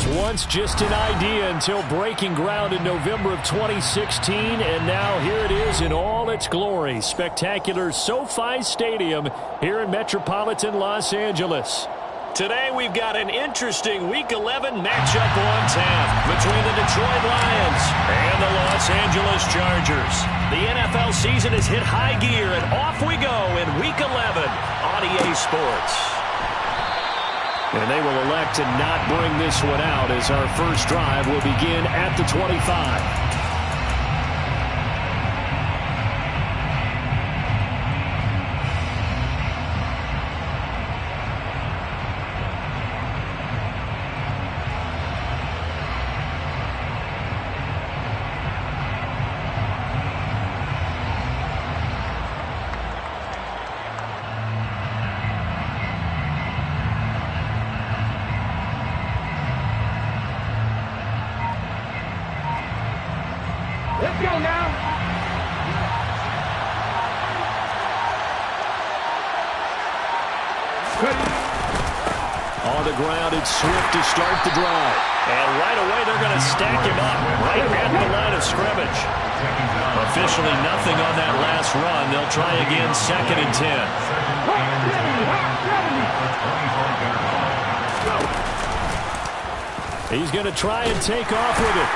was once just an idea until breaking ground in November of 2016, and now here it is in all its glory. Spectacular SoFi Stadium here in metropolitan Los Angeles. Today we've got an interesting Week 11 matchup on tap between the Detroit Lions and the Los Angeles Chargers. The NFL season has hit high gear, and off we go in Week 11 on EA Sports. And they will elect to not bring this one out as our first drive will begin at the 25. Let's go now. On the ground, it's Swift to start the drive. And right away, they're going to stack him up right at the line of scrimmage. Officially nothing on that last run. They'll try again, 2nd and 10. He's going to try and take off with it.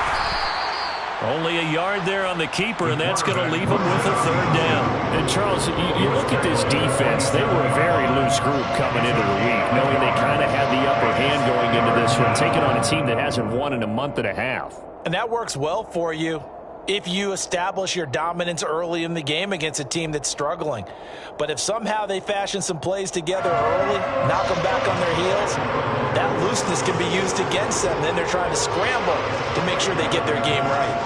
Only a yard there on the keeper, and that's going to leave him with a 3rd down. And, Charles, you look at this defense. They were a very loose group coming into the week, knowing they kind of had the upper hand going into this one, taking on a team that hasn't won in a month and a half. And that works well for you if you establish your dominance early in the game against a team that's struggling. But if somehow they fashion some plays together early, knock them back on their heels, that looseness can be used against them. Then they're trying to scramble to make sure they get their game right.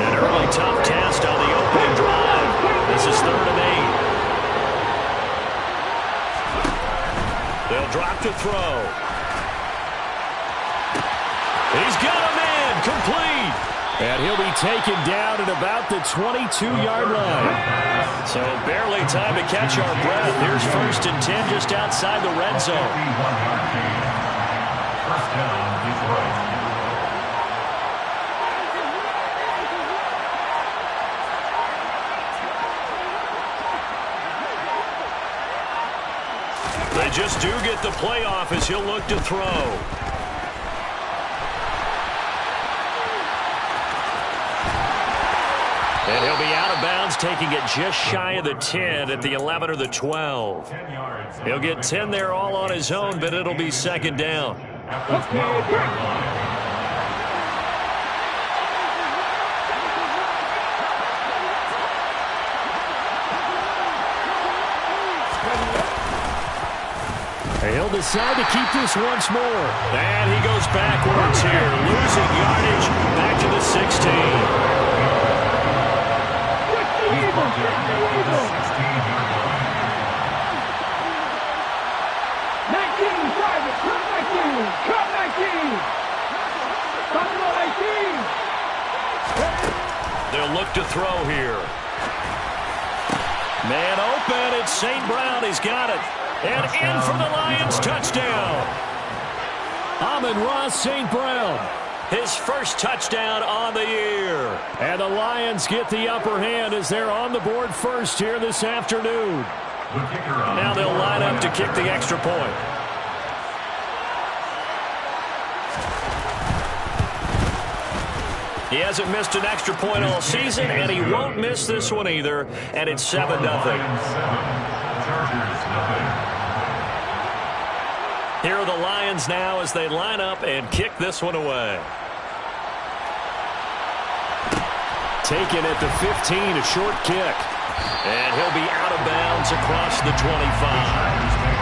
An early tough test on the opening drive. This is 3rd and 8. They'll drop to throw. He's got a man complete. And he'll be taken down at about the 22-yard line. So barely time to catch our breath. Here's 1st and 10 just outside the red zone. First down, Detroit. They just do get the playoff as he'll look to throw. And he'll be out of bounds, taking it just shy of the 10 at the 11 or the 12. He'll get 10 there all on his own, but it'll be 2nd down. He'll decide to keep this once more. And he goes backwards here, losing yardage back to the 16. They'll look to throw here. Man open, it's St. Brown. He's got it. And in for the Lions, touchdown. Amon-Ra St. Brown. His first touchdown on the year. And the Lions get the upper hand as they're on the board first here this afternoon. Now they'll line up to kick the extra point. He hasn't missed an extra point all season, and he won't miss this one either. And it's 7-0. Here are the Lions now as they line up and kick this one away. Taken at the 15, a short kick. And he'll be out of bounds across the 25.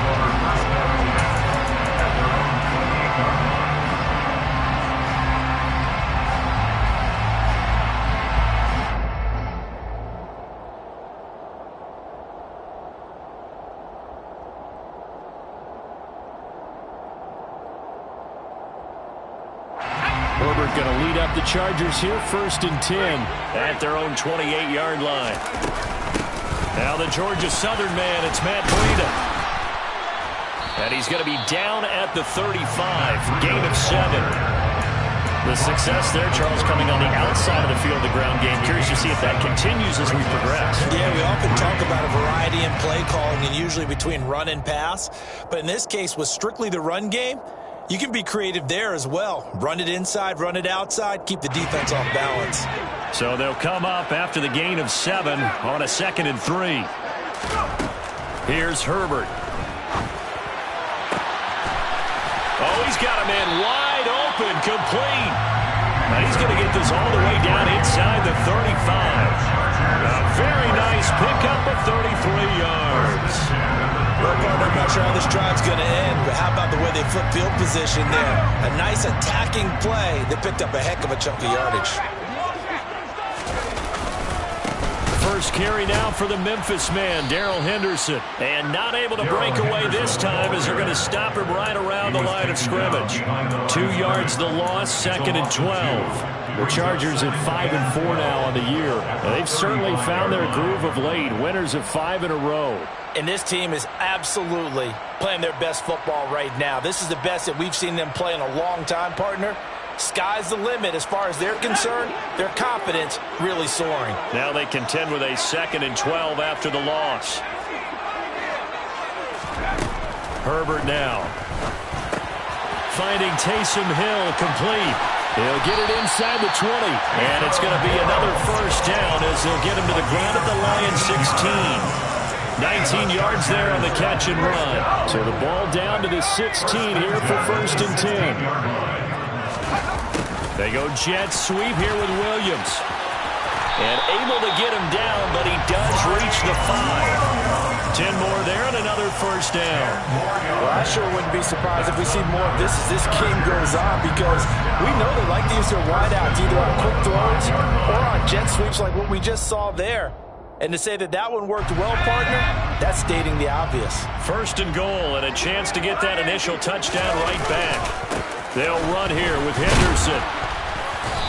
Herbert going to lead up the Chargers here, 1st and 10 at their own 28-yard line. Now the Georgia Southern man, it's Matt Breida. And he's going to be down at the 35. Gain of 7. The success there, Charles, coming on the outside of the field, the ground game. Curious to see if that continues as we progress. Yeah, we often talk about a variety in play calling and usually between run and pass. But in this case, with strictly the run game, you can be creative there as well. Run it inside, run it outside, keep the defense off balance. So they'll come up after the gain of 7 on a 2nd and 3. Here's Herbert. Oh, he's got a man wide open, complete. Now he's going to get this all the way down inside the 35. A very nice pickup of 33 yards. Well, partner, I'm not sure how this drive's going to end, but how about the way they flip field position there? A nice attacking play that picked up a heck of a chunk of yardage. First carry now for the Memphis man, Darrell Henderson. And not able to break away this time as they're going to stop him right around the line of scrimmage. 2 yards the loss, 2nd and 12. The Chargers at 5-4 now on the year. They've certainly found their groove of late, winners of 5 in a row. And this team is absolutely playing their best football right now. This is the best that we've seen them play in a long time, partner. Sky's the limit as far as they're concerned. Their confidence really soaring. Now they contend with a 2nd and 12 after the loss. Herbert now. Finding Taysom Hill complete. He'll get it inside the 20. And it's going to be another first down as they'll get him to the ground at the Lions 16. 19 yards there on the catch and run. So the ball down to the 16 here for 1st and 10. They go jet sweep here with Williams. And able to get him down, but he does reach the 5. 10 more there and another first down. Well, I sure wouldn't be surprised if we see more of this as this game goes on, because we know they like to use their wideouts either on quick throws or on jet sweeps like what we just saw there. And to say that that one worked well, partner, that's stating the obvious. 1st and goal and a chance to get that initial touchdown right back. They'll run here with Henderson.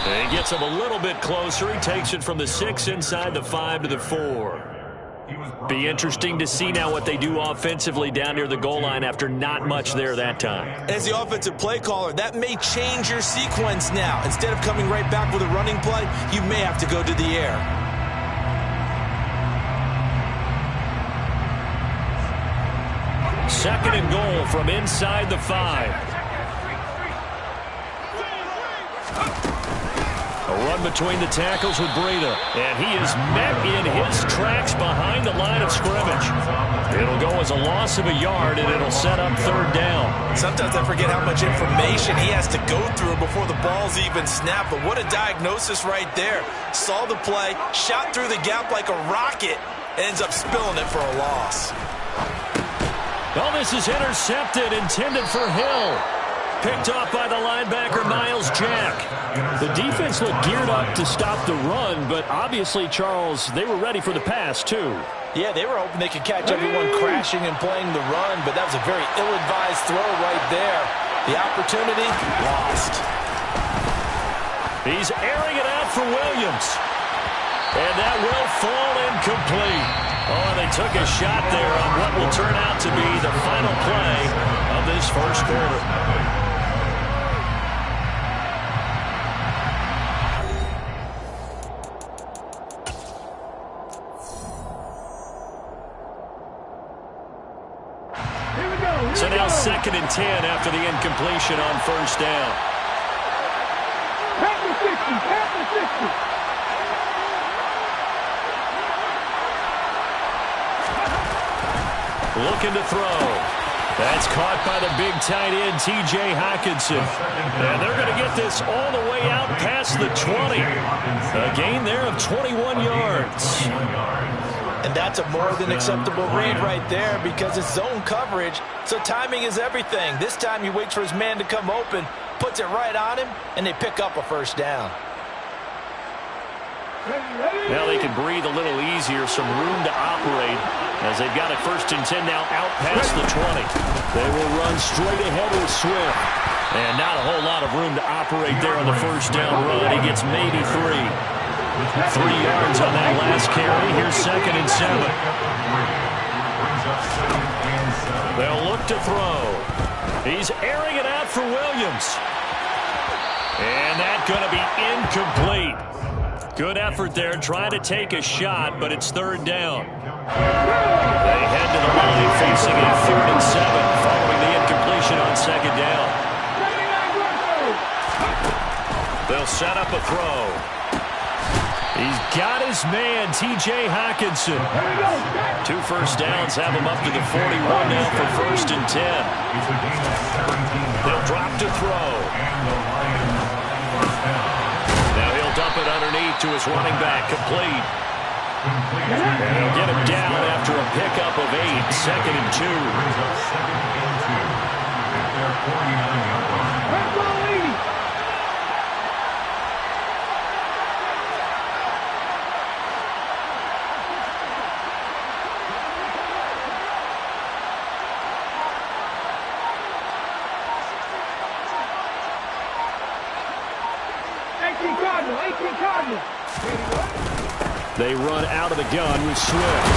He gets him a little bit closer. He takes it from the 6 inside the 5 to the 4. Be interesting to see now what they do offensively down near the goal line after not much there that time. As the offensive play caller, that may change your sequence now. Instead of coming right back with a running play, you may have to go to the air. Second and goal from inside the 5. A run between the tackles with Breida. And he is met in his tracks behind the line of scrimmage. It'll go as a loss of a yard, and it'll set up 3rd down. Sometimes I forget how much information he has to go through before the ball's even snapped. But what a diagnosis right there. Saw the play, shot through the gap like a rocket, and ends up spilling it for a loss. Oh, this is intercepted, intended for Hill. Picked off by the linebacker, Miles Jack. The defense looked geared up to stop the run, but obviously, Charles, they were ready for the pass, too. Yeah, they were hoping they could catch everyone crashing and playing the run, but that was a very ill-advised throw right there. The opportunity, lost. He's airing it out for Williams. And that will fall incomplete. Oh, they took a shot there on what will turn out to be the final play of this first quarter. So now 2nd and 10 after the incompletion on first down. Pack the 60, pack the 60. Looking to throw. That's caught by the big tight end, T.J. Hockenson. And they're going to get this all the way out past the 20. A gain there of 21 yards. And that's a more than acceptable read right there because it's zone coverage, so timing is everything. This time he waits for his man to come open, puts it right on him, and they pick up a first down. Now they can breathe a little easier, some room to operate as they've got it 1st and 10 now out past the 20. They will run straight ahead with Swift. And not a whole lot of room to operate there on the first down run. He gets maybe 3. 3 yards on that last carry. Here's 2nd and 7. They'll look to throw. He's airing it out for Williams. And that's going to be incomplete. Good effort there trying to take a shot, but it's third down. They head to the line facing a 3rd and 7 following the incompletion on second down. They'll set up a throw. He's got his man, T.J. Hockenson. 2 first downs have him up to the 41 now for 1st and 10. They'll drop to throw. Now he'll dump it underneath to his running back, complete. And he'll get him down after a pickup of 8, 2nd and 2. They run out of the gun with Swift.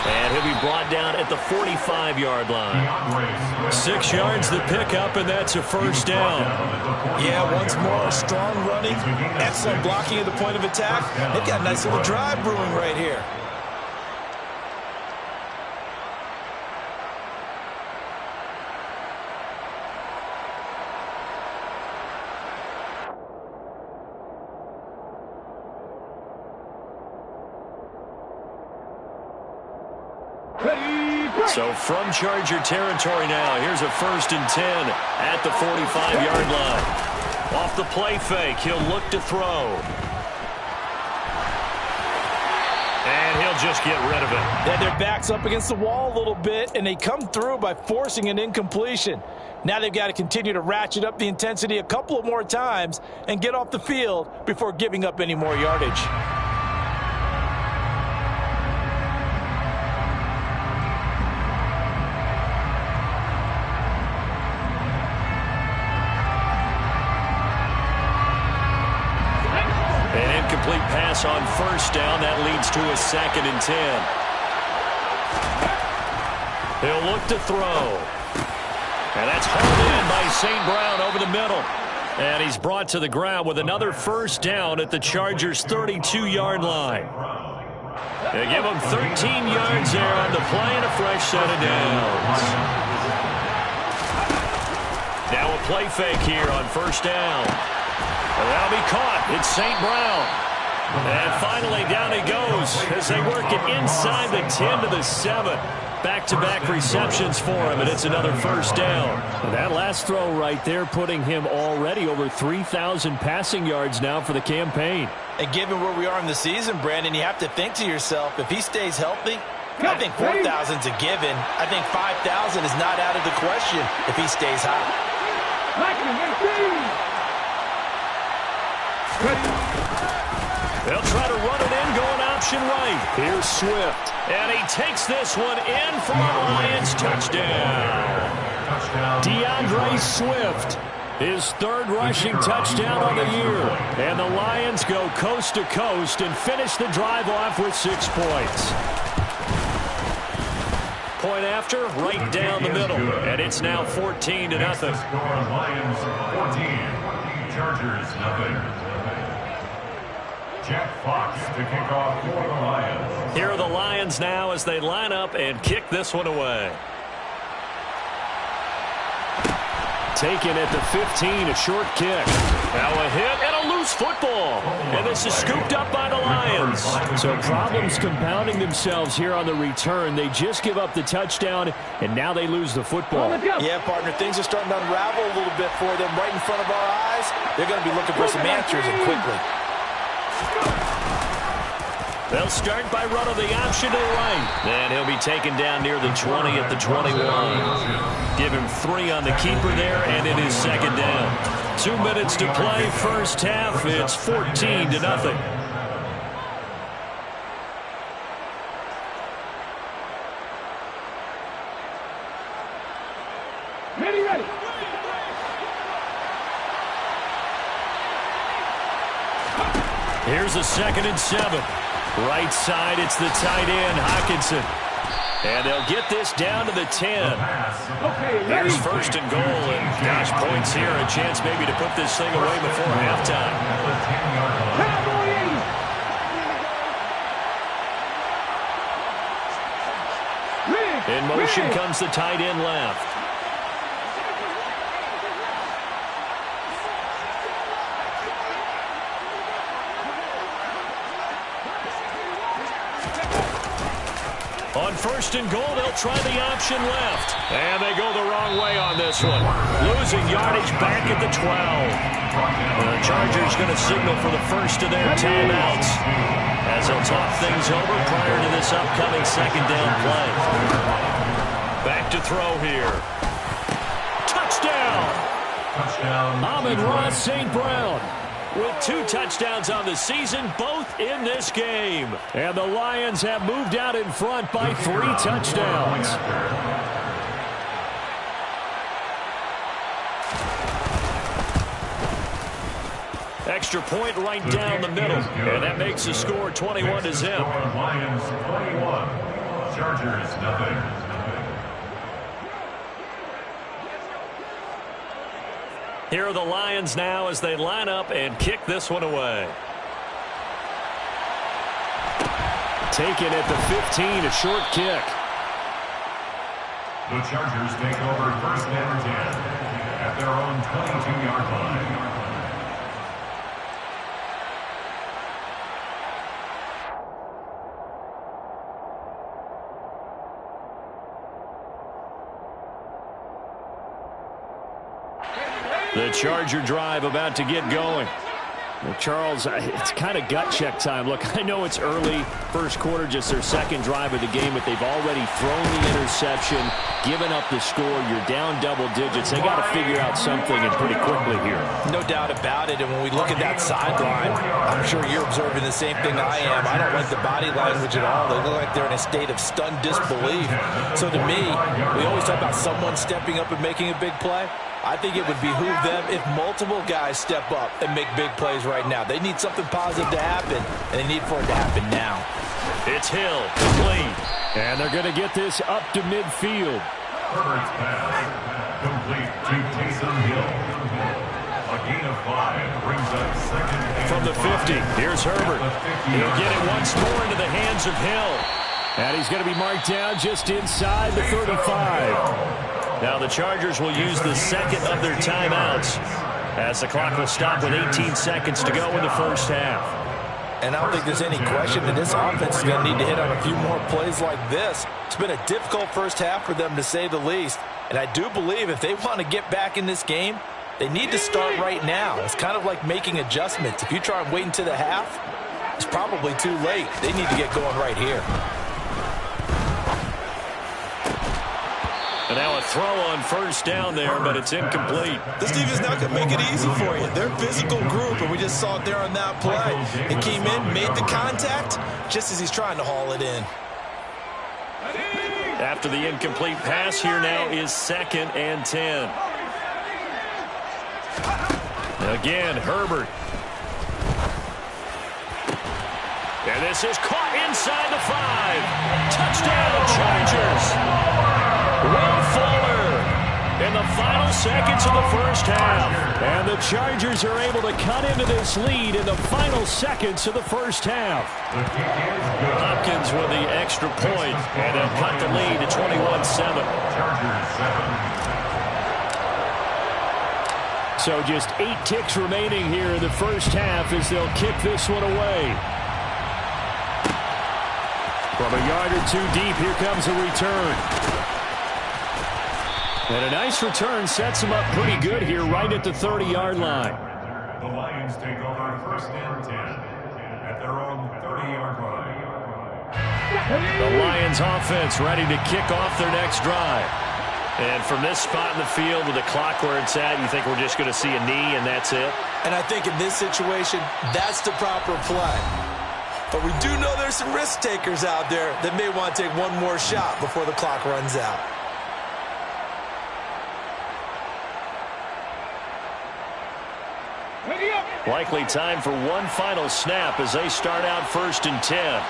And he'll be brought down at the 45-yard line. 6 yards the pickup, and that's a first down. Yeah, once more, strong running, excellent blocking at the point of attack. They've got a nice little drive brewing right here. So from Charger territory now, here's a 1st and 10 at the 45-yard line. Off the play fake, he'll look to throw. And he'll just get rid of it. Yeah, their back's up against the wall a little bit, and they come through by forcing an incompletion. Now they've got to continue to ratchet up the intensity a couple of more times and get off the field before giving up any more yardage. Complete pass on first down. That leads to a 2nd and 10. He'll look to throw. And that's hauled in by St. Brown over the middle. And he's brought to the ground with another first down at the Chargers' 32-yard line. They give him 13 yards there on the play and a fresh set of downs. Now a play fake here on first down. And that'll be caught. It's St. Brown. And finally, down he goes as they work it inside the 10 to the 7. Back-to-back receptions for him, and it's another first down. And that last throw right there putting him already over 3,000 passing yards now for the campaign. And given where we are in the season, Brandon, you have to think to yourself, if he stays healthy, I think 4,000 is a given. I think 5,000 is not out of the question if he stays hot. They'll try to run it in, going option right. Here's Swift. And he takes this one in for a Lions touchdown. DeAndre Swift, his 3rd rushing touchdown on the year. And the Lions go coast to coast and finish the drive off with 6 points. Point after, right down the middle. And it's now 14-0. Lions 14, Chargers nothing. Jack Fox to kick off for the Lions. Here are the Lions now as they line up and kick this one away. Taken at the 15, a short kick. Now a hit and a loose football. And this is scooped up by the Lions. So problems compounding themselves here on the return. They just give up the touchdown, and now they lose the football. Yeah, partner, things are starting to unravel a little bit for them right in front of our eyes. They're going to be looking for some answers, and quickly. They'll start by running the option to the right. And he'll be taken down near the 20 at the 21. Give him 3 on the keeper there, and it is 2nd down. 2 minutes to play, first half. It's 14-0. Ready. Here's a 2nd and 7. Right side, it's the tight end, Hockenson. And they'll get this down to the 10. Here's first and goal, and gosh, points here, a chance maybe to put this thing away before halftime. In motion comes the tight end left. On first and goal, they'll try the option left. And they go the wrong way on this one. Losing yardage back at the 12. The Chargers going to signal for the first of their timeouts as they'll talk things over prior to this upcoming second down play. Back to throw here. Touchdown! Amon-Ra St. Brown with 2 touchdowns on the season, both in this game. And the Lions have moved out in front by 3 touchdowns. Extra point right down the middle. And that makes the score 21-0. Lions 21, Chargers nothing. Here are the Lions now as they line up and kick this one away. Taken at the 15, a short kick. The Chargers take over first and 10 at their own 22-yard line. The Charger drive about to get going. Well, Charles, it's kind of gut check time. Look, I know it's early, first quarter, just their second drive of the game, but they've already thrown the interception, given up the score. You're down double digits. They got to figure out something, and pretty quickly here. No doubt about it, and when we look at that sideline, I'm sure you're observing the same thing I am. I don't like the body language at all. They look like they're in a state of stunned disbelief. So to me, we always talk about someone stepping up and making a big play. I think it would behoove them if multiple guys step up and make big plays right now. They need something positive to happen, and they need for it to happen now. It's Hill, complete. And they're going to get this up to midfield. Herbert's pass, complete to Taysom Hill. A gain of 5 brings up second and from the 50. Here's Herbert. He'll get it once more into the hands of Hill. And he's going to be marked down just inside the 35. Now the Chargers will use the second of their timeouts as the clock will stop with 18 seconds to go in the first half. And I don't think there's any question that this offense is going to need to hit on a few more plays like this. It's been a difficult first half for them, to say the least. And I do believe if they want to get back in this game, they need to start right now. It's kind of like making adjustments. If you try and wait until the half, it's probably too late. They need to get going right here. And now a throw on first down there, but it's incomplete. This defense not going to make it easy for you. They're a physical group, and we just saw it there on that play. It came in, made the contact, just as he's trying to haul it in. After the incomplete pass, here now is second and 10. Again, Herbert. And this is caught inside the 5. Touchdown, Chargers. Will Fuller in the final seconds of the first half. And the Chargers are able to cut into this lead in the final seconds of the first half. Hopkins with the extra point, and they'll cut the lead to 21-7. So just 8 ticks remaining here in the first half as they'll kick this one away. From a yard or two deep, here comes a return. And a nice return sets them up pretty good here right at the 30-yard line. The Lions take over first and 10 at their own 30-yard line. The Lions offense ready to kick off their next drive. And from this spot in the field with the clock where it's at, you think we're just going to see a knee and that's it? And I think in this situation, that's the proper play. But we do know there's some risk takers out there that may want to take one more shot before the clock runs out. Likely time for one final snap as they start out first and 10.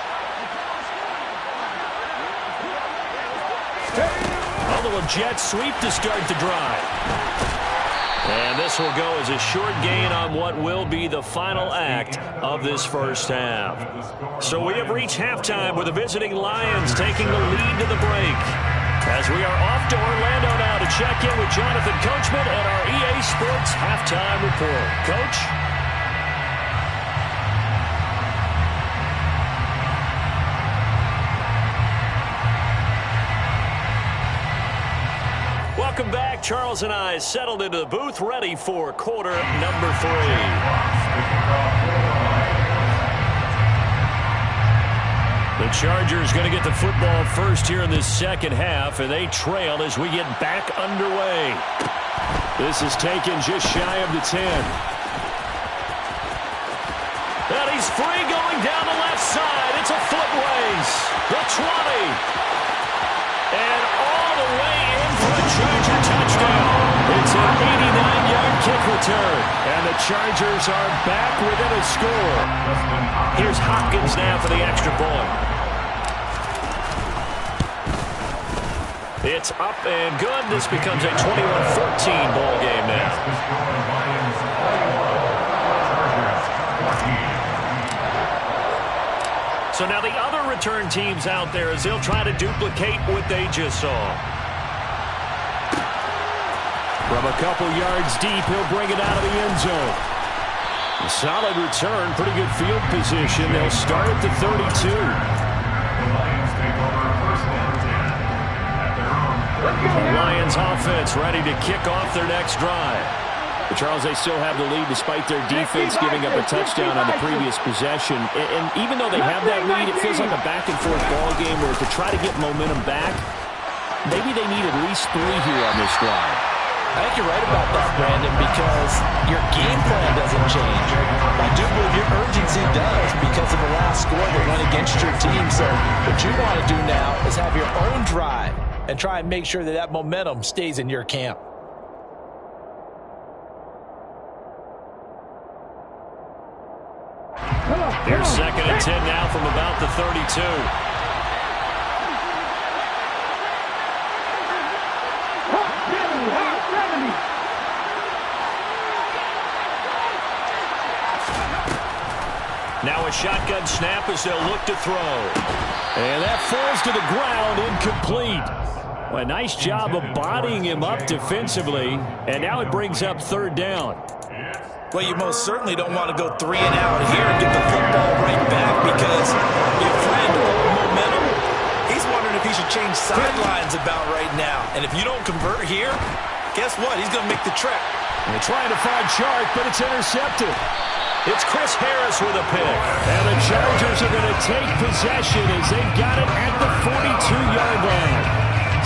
A little jet sweep to start the drive. And this will go as a short gain on what will be the final act of this first half. So we have reached halftime with the visiting Lions taking the lead to the break. As we are off to Orlando now to check in with Jonathan Coachman and our EA Sports Halftime Report. Coach? Welcome back. Charles and I settled into the booth, ready for quarter number 3. The Chargers going to get the football first here in this second half, and they trail as we get back underway. This is taken just shy of the 10. And he's free going down the left side. It's a foot race. The 20. And all the way in for a Charger touchdown. It's an 89-yard kick return. And the Chargers are back within a score. Here's Hopkins now for the extra point. It's up and good. This becomes a 21-14 ball game now. So now the other return teams out there as they'll try to duplicate what they just saw. From a couple yards deep, he'll bring it out of the end zone. A solid return, pretty good field position. They'll start at the 32. The Lions offense ready to kick off their next drive. But Charles, they still have the lead despite their defense giving up a touchdown on the previous possession. And even though they have that lead, it feels like a back-and-forth ball game where to try to get momentum back, maybe they need at least 3 here on this drive. I think you're right about that, Brandon, because your game plan doesn't change. I do believe your urgency does because of the last score that went against your team. So what you want to do now is have your own drive and try and make sure that that momentum stays in your camp. Here's 2nd and 10 now from about the 32. Now a shotgun snap as they'll look to throw. And that falls to the ground, incomplete. Well, a nice job of bodying him up defensively. And now it brings up 3rd down. Well, you most certainly don't want to go 3 and out here and get the football right back because your friend, momentum, he's wondering if he should change sidelines about right now. And if you don't convert here, guess what? He's going to make the trek. They're trying to find Chark, but it's intercepted. It's Chris Harris with a pick. And the Chargers are going to take possession as they've got it at the 42-yard line.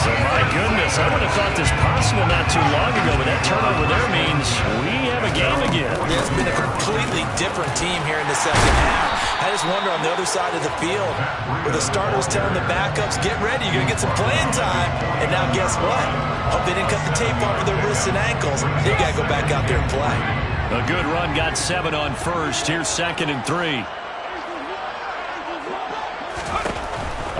So, my goodness, I would have thought this possible not too long ago, but that turnover there means we have a game again. Yeah, it's been a completely different team here in the second half. I just wonder on the other side of the field, where the starters telling the backups, get ready, you're going to get some playing time. And now guess what? Hope they didn't cut the tape off of their wrists and ankles. They've got to go back out there and play. A good run got 7 on first. Here's 2nd and 3.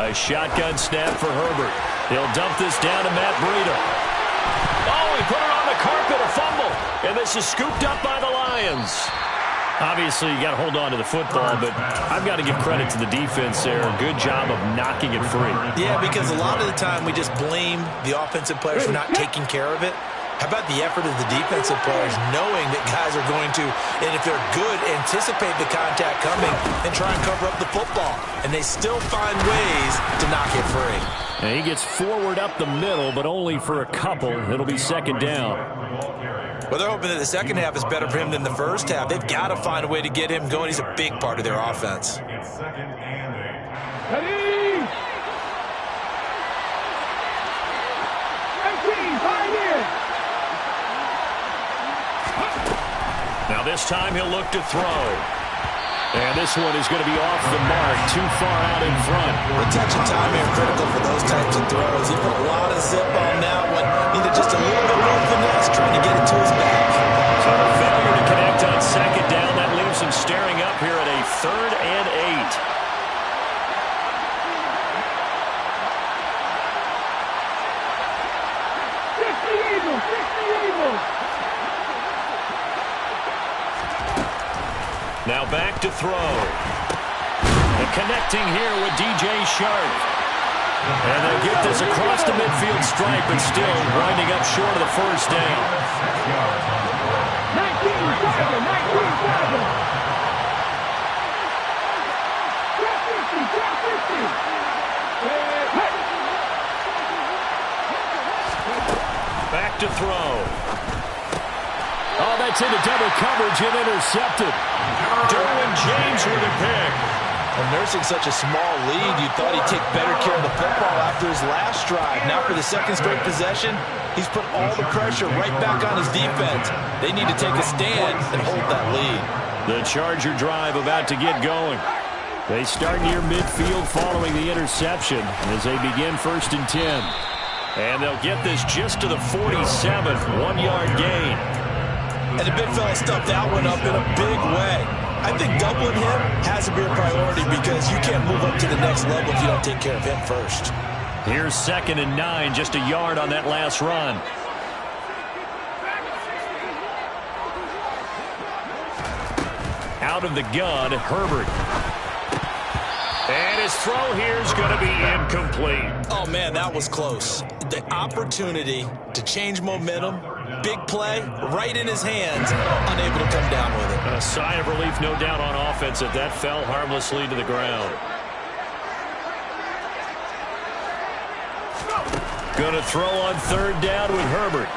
A shotgun snap for Herbert. He'll dump this down to Matt Breida. Oh, he put it on the carpet, a fumble. And this is scooped up by the Lions. Obviously, you got to hold on to the football, but I've got to give credit to the defense there. Good job of knocking it free. Yeah, because a lot of the time we just blame the offensive players for not taking care of it. How about the effort of the defensive players knowing that guys are going to, and if they're good, anticipate the contact coming and try and cover up the football. And they still find ways to knock it free. And he gets forward up the middle, but only for a couple. It'll be 2nd down. Well, they're hoping that the second half is better for him than the first half. They've got to find a way to get him going. He's a big part of their offense. Now this time he'll look to throw. And this one is going to be off the mark, too far out in front. The touch and time are critical for those types of throws. He put a lot of zip on that one. Needed just a little bit more finesse trying to get it to his back. So a failure to connect on 2nd down. That leaves him staring up here at a 3rd and 8. Now back to throw. And connecting here with DJ Shark. And they'll get this across the midfield stripe, but still winding up short of the first down. 19-7. Back to throw. Oh, that's into double coverage and intercepted. Derwin James with a pick. And nursing such a small lead, you thought he'd take better care of the football after his last drive. Now for the second straight possession, he's put all the pressure right back on his defense. They need to take a stand and hold that lead. The Charger drive about to get going. They start near midfield following the interception as they begin 1st and 10. And they'll get this just to the 47th, 1-yard gain. And the big fella stuffed that one up in a big way. I think doubling him has to be a priority because you can't move up to the next level if you don't take care of him first. Here's 2nd and 9, just a yard on that last run. Out of the gun, Herbert. And his throw here is going to be incomplete. Oh, man, that was close. The opportunity to change momentum, big play, right in his hands, unable to come down with it. A sigh of relief, no doubt, on offense that that fell harmlessly to the ground. Going to throw on 3rd down with Herbert.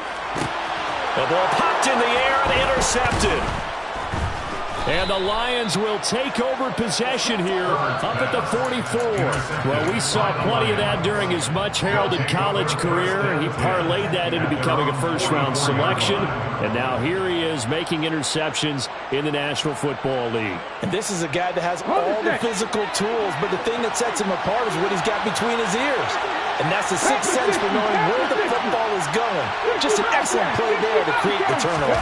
The ball popped in the air and intercepted. And the Lions will take over possession here up at the 44. Well, we saw plenty of that during his much-heralded college career. He parlayed that into becoming a first-round selection. And now here he is making interceptions in the National Football League. And this is a guy that has all the physical tools, but the thing that sets him apart is what he's got between his ears. And that's the sixth sense for knowing where the football is going. Just an excellent play there to create the turnover.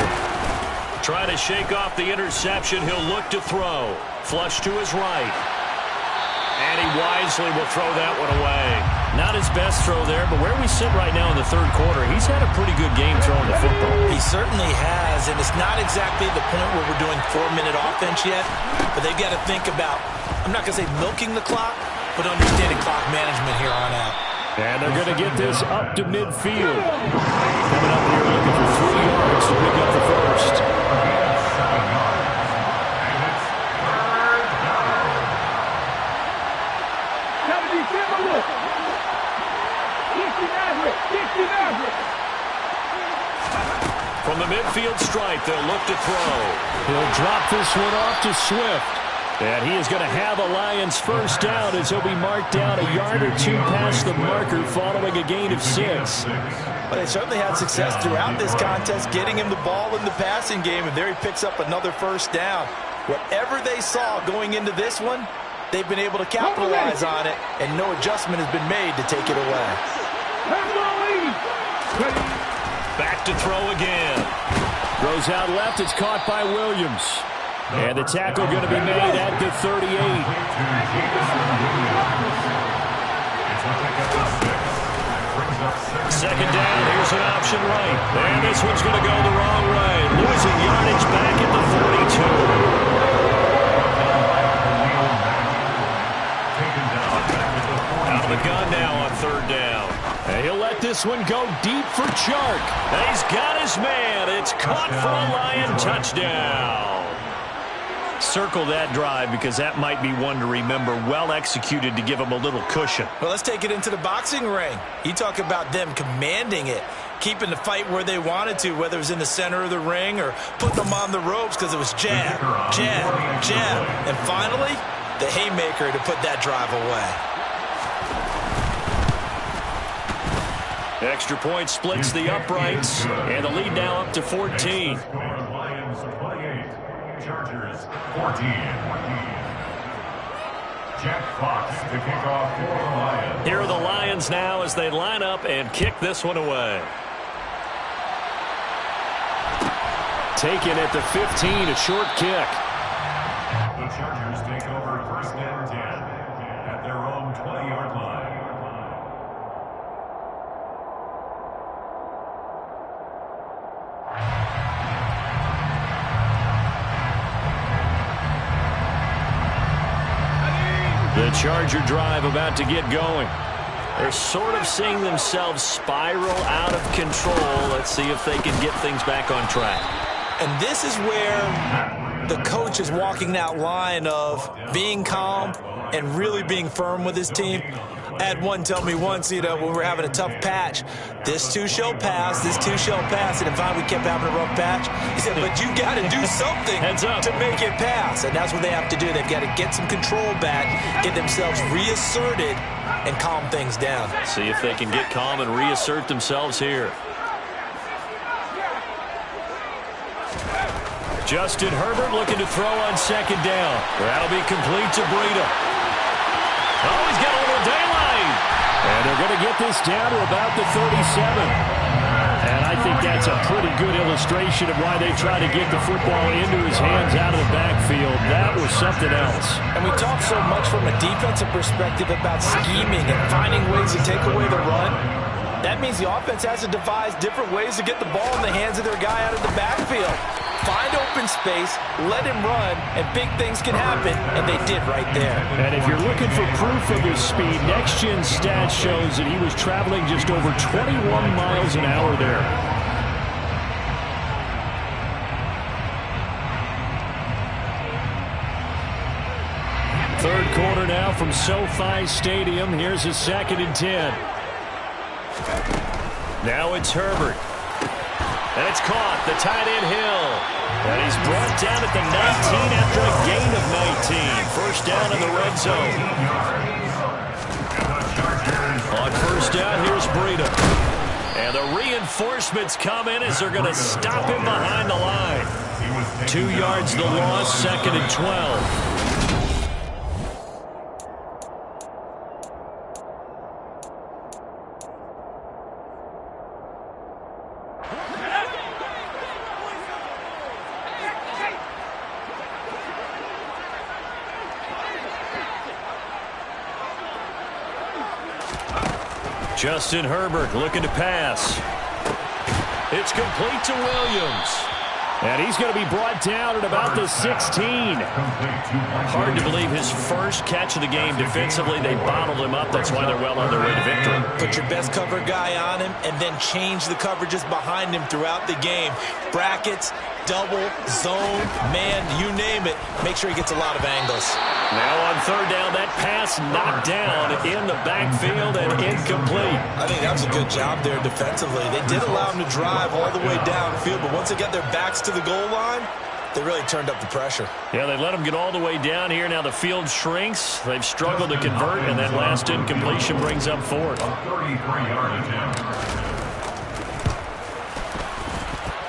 Trying to shake off the interception. He'll look to throw. Flush to his right. And he wisely will throw that one away. Not his best throw there, but where we sit right now in the 3rd quarter, he's had a pretty good game throwing the football. He certainly has, and it's not exactly the point where we're doing 4-minute offense yet, but they've got to think about, I'm not going to say milking the clock, but understanding clock management here on out. And they're going to get this up to midfield. Coming up here looking for 3 yards to pick up the first. From the midfield stripe, they'll look to throw. He'll drop this one off to Swift. And he is going to have a Lions first down as he'll be marked down a yard or 2 past the marker following a gain of 6. But they certainly had success throughout this contest, getting him the ball in the passing game, and there he picks up another first down. Whatever they saw going into this one, they've been able to capitalize on it, and no adjustment has been made to take it away. Back to throw again. Throws out left. It's caught by Williams. And the tackle going to be made at the 38. Second down. Here's an option right. And this one's going to go the wrong way. Losing yardage back at the 42. Out of the gun now on 3rd down. And he'll let this one go deep for Chark. And he's got his man. It's caught for a Lion touchdown. Circle that drive because that might be one to remember. Well executed to give him a little cushion. Well, let's take it into the boxing ring. You talk about them commanding it, keeping the fight where they wanted to, whether it was in the center of the ring or putting them on the ropes because it was jab, jab, jab. And finally, the haymaker to put that drive away. Extra point splits the uprights, and the lead now up to 14. Lions 28, Chargers 14. Jack Fox to kick off for the Lions. Here are the Lions now as they line up and kick this one away. Taken at the 15, a short kick. The Chargers take over 1st and 10 at their own 20-yard line. Charger drive about to get going. They're sort of seeing themselves spiral out of control. Let's see if they can get things back on track. And this is where the coach is walking that line of being calm and really being firm with his team. I had one tell me once, when we were having a tough patch, this too shall pass, this too shall pass. And finally we kept having a rough patch. He said, but you got to do something to make it pass. And that's what they have to do. They've got to get some control back, get themselves reasserted, and calm things down. See if they can get calm and reassert themselves here. Justin Herbert looking to throw on second down. That'll be complete to Breida. Oh, he's got a little daylight. And they're going to get this down to about the 37. And I think that's a pretty good illustration of why they try to get the football into his hands out of the backfield. That was something else. And we talk so much from a defensive perspective about scheming and finding ways to take away the run. That means the offense has to devise different ways to get the ball in the hands of their guy out of the backfield. Find open space, let him run, and big things can happen, and they did right there. And if you're looking for proof of his speed, Next Gen Stats shows that he was traveling just over 21 miles an hour there. Third quarter now from SoFi Stadium. Here's a 2nd and 10. Now it's Herbert. And it's caught, the tight end Hill. And he's brought down at the 19 after a gain of 19. First down in the red zone. On first down, here's Breida. And the reinforcements come in as they're going to stop him behind the line. 2 yards the loss, 2nd and 12. Justin Herbert looking to pass. It's complete to Williams. And he's going to be brought down at about the 16. Hard to believe his first catch of the game defensively. They bottled him up. That's why they're well on their way to victory. Put your best cover guy on him and then change the coverages behind him throughout the game. Brackets, double, zone, man, you name it. Make sure he gets a lot of angles. Now on third down, that pass knocked down in the backfield and incomplete. I think that was a good job there defensively. They did allow him to drive all the way downfield, but once they got their backs to the goal line, they really turned up the pressure. Yeah, they let him get all the way down here. Now the field shrinks. They've struggled to convert, and that last incompletion brings up fourth. A 33-yard attempt.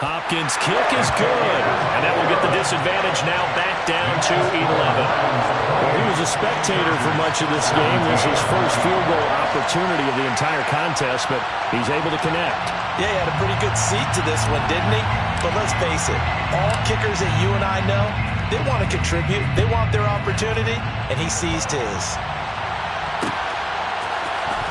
Hopkins' kick is good. And that will get the disadvantage now back down to 11. Well, he was a spectator for much of this game. This is his first field goal opportunity of the entire contest, but he's able to connect. Yeah, he had a pretty good seat to this one, didn't he? But let's face it, all kickers that you and I know, they want to contribute. They want their opportunity, and he seized his.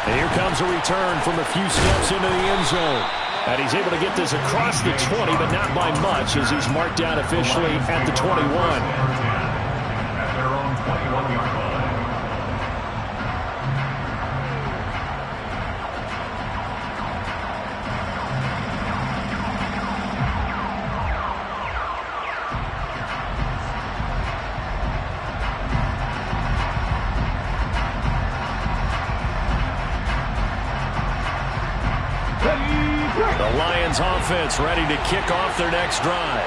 And here comes a return from a few steps into the end zone. And he's able to get this across the 20, but not by much, as he's marked down officially at the 21. At their own 21-yard line. The Lions offense ready to kick off their next drive.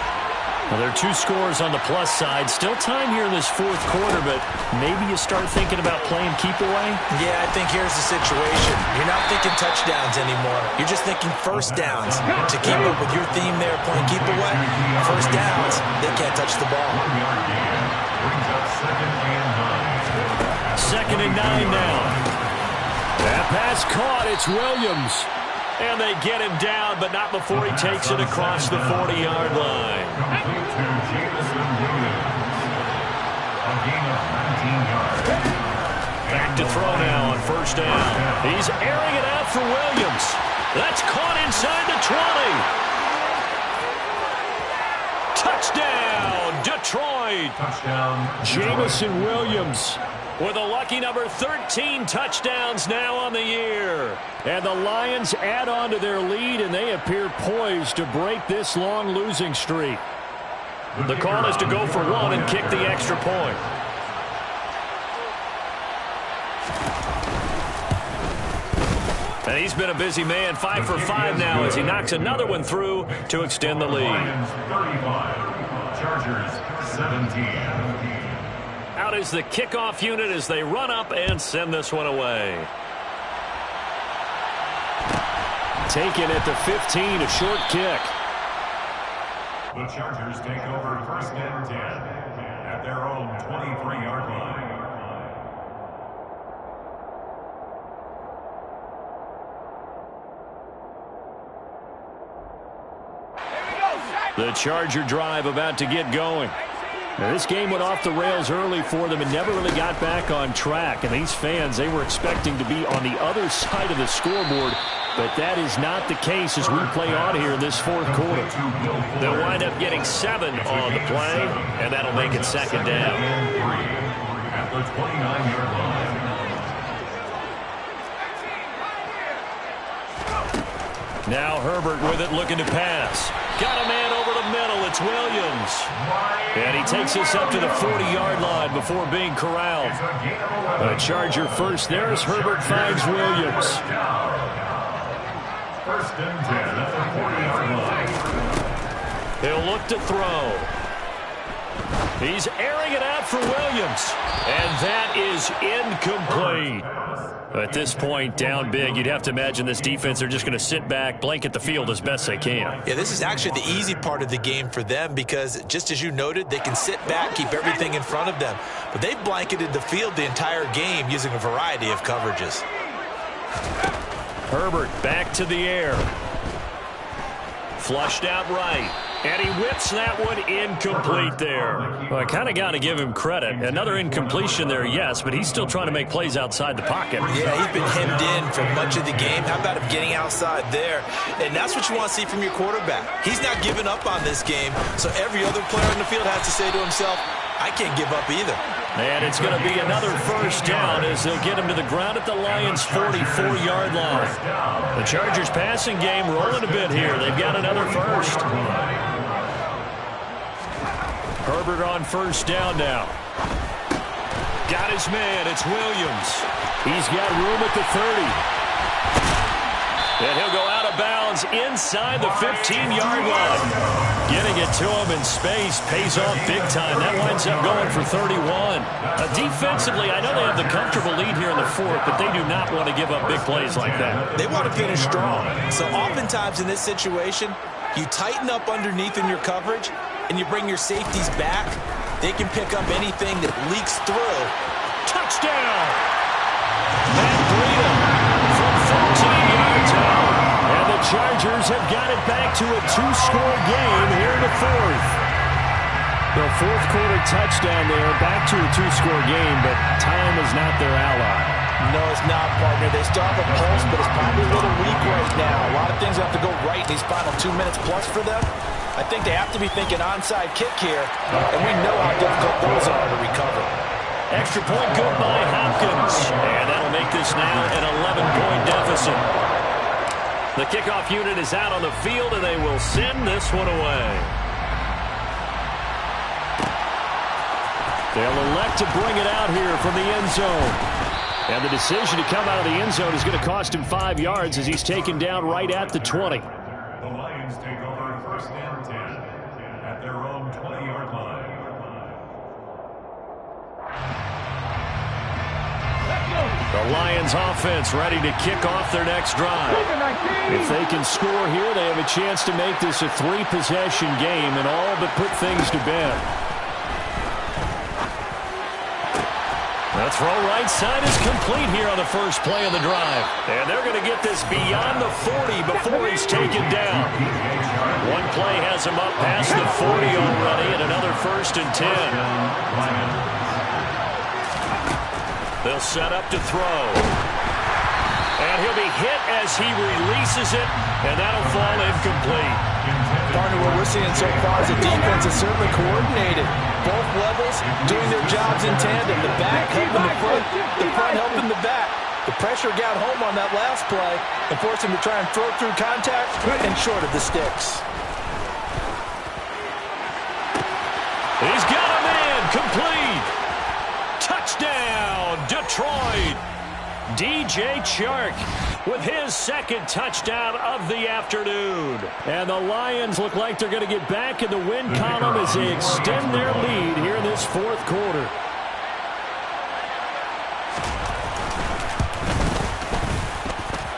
Well, there are 2 scores on the plus side. Still time here in this fourth quarter, but maybe you start thinking about playing keep away? Yeah, I think here's the situation. You're not thinking touchdowns anymore. You're just thinking first downs. To keep up with your theme there, playing keep away, first downs, they can't touch the ball. 1-yard gain brings up 2nd and 9. 2nd and 9 now. That pass caught. It's Williams. And they get him down, but not before he takes it across the 40-yard line. Complete to Jameson Williams. A gain of 19 yards. Back to throw now on first down. He's airing it out for Williams. That's caught inside the 20. Touchdown, Detroit. Touchdown. Jameson Williams with a lucky number 13 touchdowns now on the year. And the Lions add on to their lead, and they appear poised to break this long losing streak. The call is to go for one and kick the extra point. And he's been a busy man, 5 for 5 now as he knocks another one through to extend the lead. Lions 35, Chargers 17. Out is the kickoff unit as they run up and send this one away. Taken at the 15, a short kick. The Chargers take over 1st and 10 at their own 23-yard line. The Charger drive about to get going. Now, this game went off the rails early for them and never really got back on track. And these fans, they were expecting to be on the other side of the scoreboard. But that is not the case as we play on here in this 4th quarter. They'll wind up getting 7 on the play, and that'll make it 2nd down. At the 29-yard line. Now Herbert with it, looking to pass. Got a man over the middle. It's Williams. And he takes this up to the 40-yard line before being corralled. A Charger first there as Herbert finds Williams. 1st and 10 at the 40-yard line. He'll look to throw. He's airing it out for Williams. And that is incomplete. At this point, down big, you'd have to imagine this defense are just going to sit back, blanket the field as best they can. Yeah, this is actually the easy part of the game for them because, just as you noted, they can sit back, keep everything in front of them. But they've blanketed the field the entire game using a variety of coverages. Herbert back to the air. Flushed out right. And he whips that one incomplete there. Well, I kind of got to give him credit. Another incompletion there, yes, but he's still trying to make plays outside the pocket. Yeah, he's been hemmed in for much of the game. How about him getting outside there? And that's what you want to see from your quarterback. He's not giving up on this game, so every other player in the field has to say to himself, I can't give up either. And it's going to be another 1st down as they'll get him to the ground at the Lions' 44-yard line. The Chargers passing game rolling a bit here. They've got another 1st. Herbert on 1st down now. Got his man. It's Williams. He's got room at the 30. And he'll go out of bounds inside the 15-yard line. Getting it to him in space pays off big time. That winds up going for 31. Defensively, I know they have the comfortable lead here in the 4th, but they do not want to give up big plays like that. They want to finish strong. So oftentimes in this situation, you tighten up underneath in your coverage, and you bring your safeties back. They can pick up anything that leaks through. Touchdown! Matt Breida from 14 yards out. And the Chargers have got it back to a 2-score game here in the 4th. The 4th quarter touchdown there, back to a 2-score game, but time is not their ally. No, it's not, partner. They still have a pulse, but it's probably a little weak right now. A lot of things have to go right in these final 2 minutes plus for them. I think they have to be thinking onside kick here, and we know how difficult those are to recover. Extra point good by Hopkins. And that'll make this now an 11-point deficit. The kickoff unit is out on the field, and they will send this one away. They'll elect to bring it out here from the end zone. And the decision to come out of the end zone is going to cost him 5 yards as he's taken down right at the 20. The Lions take over 1st and 10 at their own 20-yard line. The Lions offense ready to kick off their next drive. If they can score here, they have a chance to make this a 3-possession game and all but put things to bed. The throw right side is complete here on the first play of the drive. And they're going to get this beyond the 40 before he's taken down. One play has him up past the 40 already, and another 1st and 10. They'll set up to throw. And he'll be hit as as he releases it, and that'll fall incomplete. Partner, what we're seeing so far is the defense is certainly coordinated. Both levels doing their jobs in tandem. The back helping the front helping the back. The pressure got home on that last play and forced him to try and throw through contact and short of the sticks. He's got a man, complete. Touchdown, Detroit. DJ Chark with his second touchdown of the afternoon. And the Lions look like they're going to get back in the win column as they extend their lead here in this fourth quarter.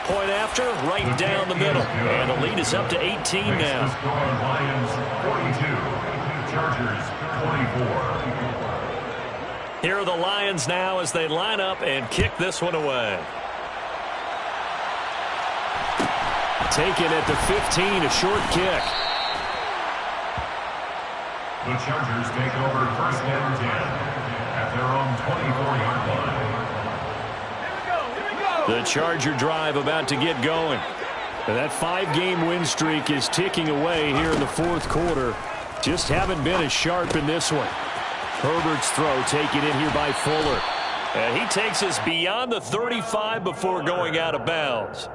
Point after, right down the middle. And the lead is up to 18 now. Lions 42, Chargers 24. Here are the Lions now as they line up and kick this one away. Taken at the 15, a short kick. The Chargers take over first and 10 at their own 24-yard line. The Charger drive about to get going. And that 5-game win streak is ticking away here in the fourth quarter. Just haven't been as sharp in this one. Herbert's throw taken in here by Fuller. And he takes us beyond the 35 before going out of bounds.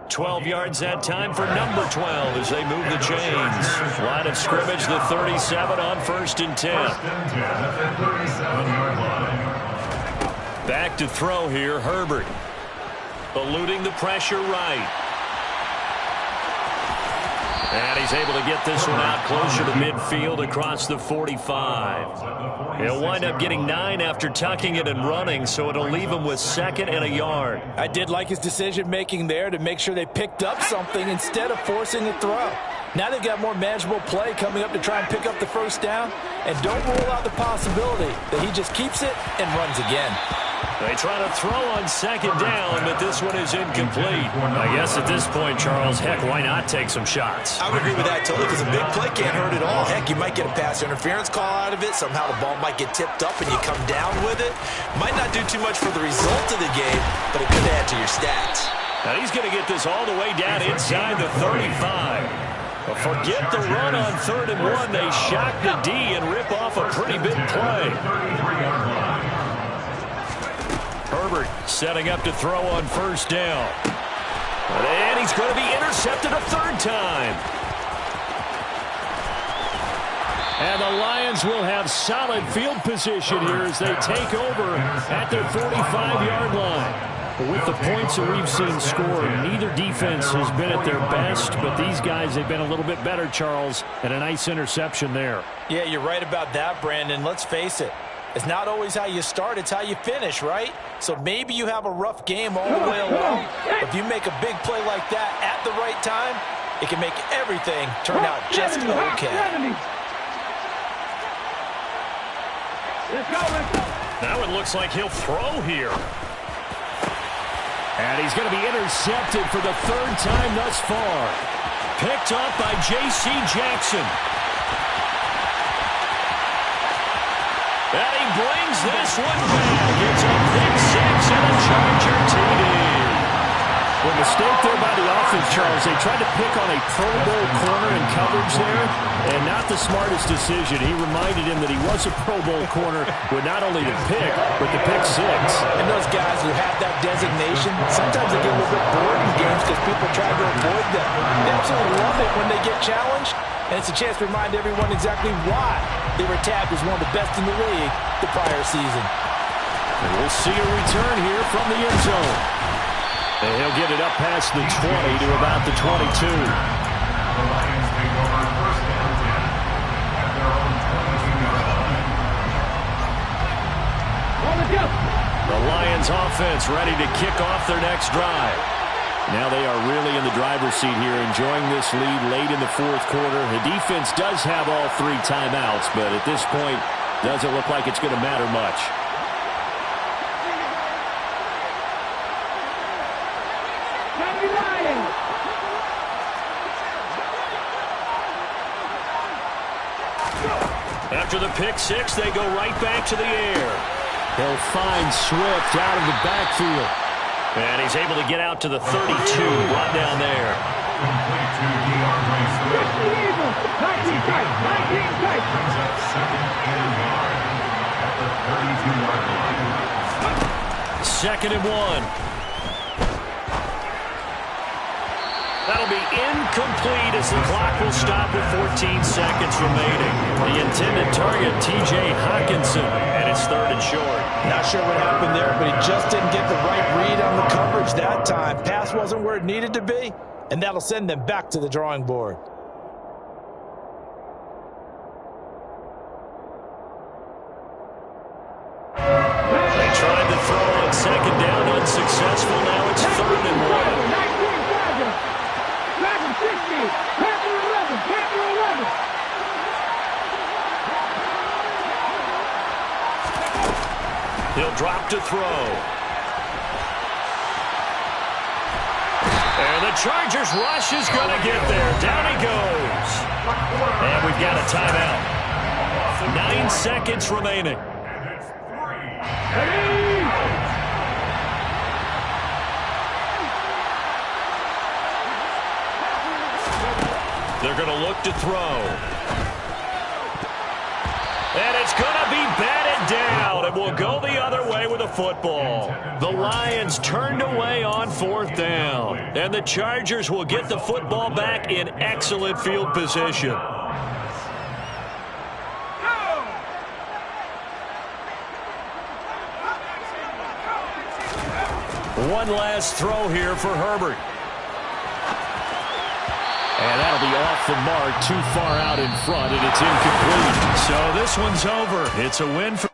12 yards that time for number 12 as they move the chains. Line of scrimmage, the 37 on first and 10. First and 10 at the 37-yard line. Back to throw here, Herbert. Eluding the pressure right. And he's able to get this one out closer to midfield across the 45. He'll wind up getting 9 after tucking it and running, so it'll leave him with second and a yard. I did like his decision-making there to make sure they picked up something instead of forcing the throw. Now they've got more manageable play coming up to try and pick up the first down, and don't rule out the possibility that he just keeps it and runs again. They try to throw on second down, but this one is incomplete. I guess at this point, Charles, heck, why not take some shots? I would agree with that totally because a big play can't hurt at all. Heck, you might get a pass interference call out of it. Somehow the ball might get tipped up and you come down with it. Might not do too much for the result of the game, but it could add to your stats. Now he's going to get this all the way down inside the 35. But forget the run on 3rd and 1. They shock the D and rip off a pretty big play. Herbert setting up to throw on first down. And he's going to be intercepted a third time. And the Lions will have solid field position here as they take over at their 45-yard line. With the points that we've seen scored, neither defense has been at their best, but these guys have been a little bit better, Charles, and a nice interception there. Yeah, you're right about that, Brandon. Let's face it. It's not always how you start, it's how you finish, right? So maybe you have a rough game all the way along, but if you make a big play like that at the right time, it can make everything turn out just okay. Now it looks like he'll throw here. And he's going to be intercepted for the 3rd time thus far. Picked up by J.C. Jackson. And he brings this one back. It's a pick 6 and a Charger TD. Well, mistake there by the offense, Charles. They tried to pick on a Pro Bowl corner in coverage there, and not the smartest decision. He reminded him that he was a Pro Bowl corner with not only the pick, but the pick 6. And those guys who have that designation, sometimes they get a little bit bored in games because people try to avoid them. They absolutely love it when they get challenged, and it's a chance to remind everyone exactly why they were tabbed as one of the best in the league the prior season. And we'll see a return here from the end zone. And he'll get it up past the 20 to about the 22. The Lions take over first and 10 at their own 22-yard line. The Lions offense ready to kick off their next drive. Now they are really in the driver's seat here, enjoying this lead late in the fourth quarter. The defense does have all 3 timeouts, but at this point, doesn't look like it's going to matter much. After the pick 6, they go right back to the air. They'll find Swift out of the backfield. And he's able to get out to the 32, brought down there. Complete to DeAndre Swift. Brings up second and 9 at the 32-yard line. 2nd and 1. That'll be incomplete as the clock will stop with 14 seconds remaining. The intended target, T.J. Hockenson, and it's 3rd and short. Not sure what happened there, but he just didn't get the right read on the coverage that time. Pass wasn't where it needed to be, and that'll send them back to the drawing board. They tried to throw on 2nd down, unsuccessful. Now it's 3rd and 1. He'll drop to throw. And the Chargers rush is going to get there. Down he goes. And we've got a timeout. 9 seconds remaining. They're going to look to throw. And it's going to be batted down, and we'll go the other way with the football. The Lions turned away on 4th down, and the Chargers will get the football back in excellent field position. One last throw here for Herbert. And that'll be off the mark, too far out in front, and it's incomplete. So this one's over. It's a win for